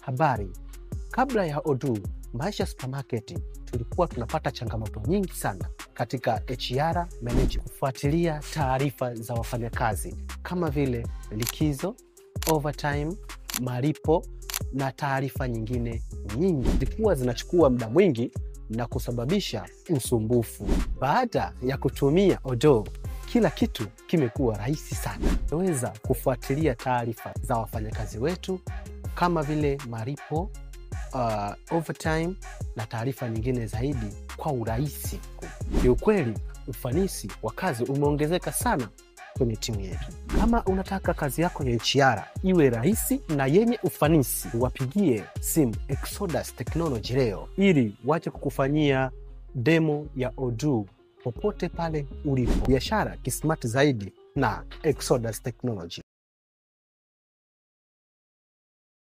Habari. Kabla ya Odoo, Maisha Supermarket tulikuwa tunapata changamoto nyingi sana katika HR management, kufuatilia taarifa za wafanyakazi kama vile likizo, overtime, malipo na taarifa nyingine nyingi. Zilikuwa zinachukua muda mwingi na kusababisha usumbufu. Baada ya kutumia Odoo, kila kitu kimekuwa rahisi sana. Tunaweza kufuatilia taarifa za wafanyakazi wetu kama vile malipo, overtime na taarifa nyingine zaidi kwa urahisi. Kiukweli, ufanisi wa kazi umeongezeka sana kwenye timu yetu. Kama unataka kazi yako ya HR iwe rahisi na yenye ufanisi, wapigie simu Exodus Technology leo ili waje kukufanyia demo ya Odoo popote pale ulipo. Biashara kismart zaidi na Exodus Technology.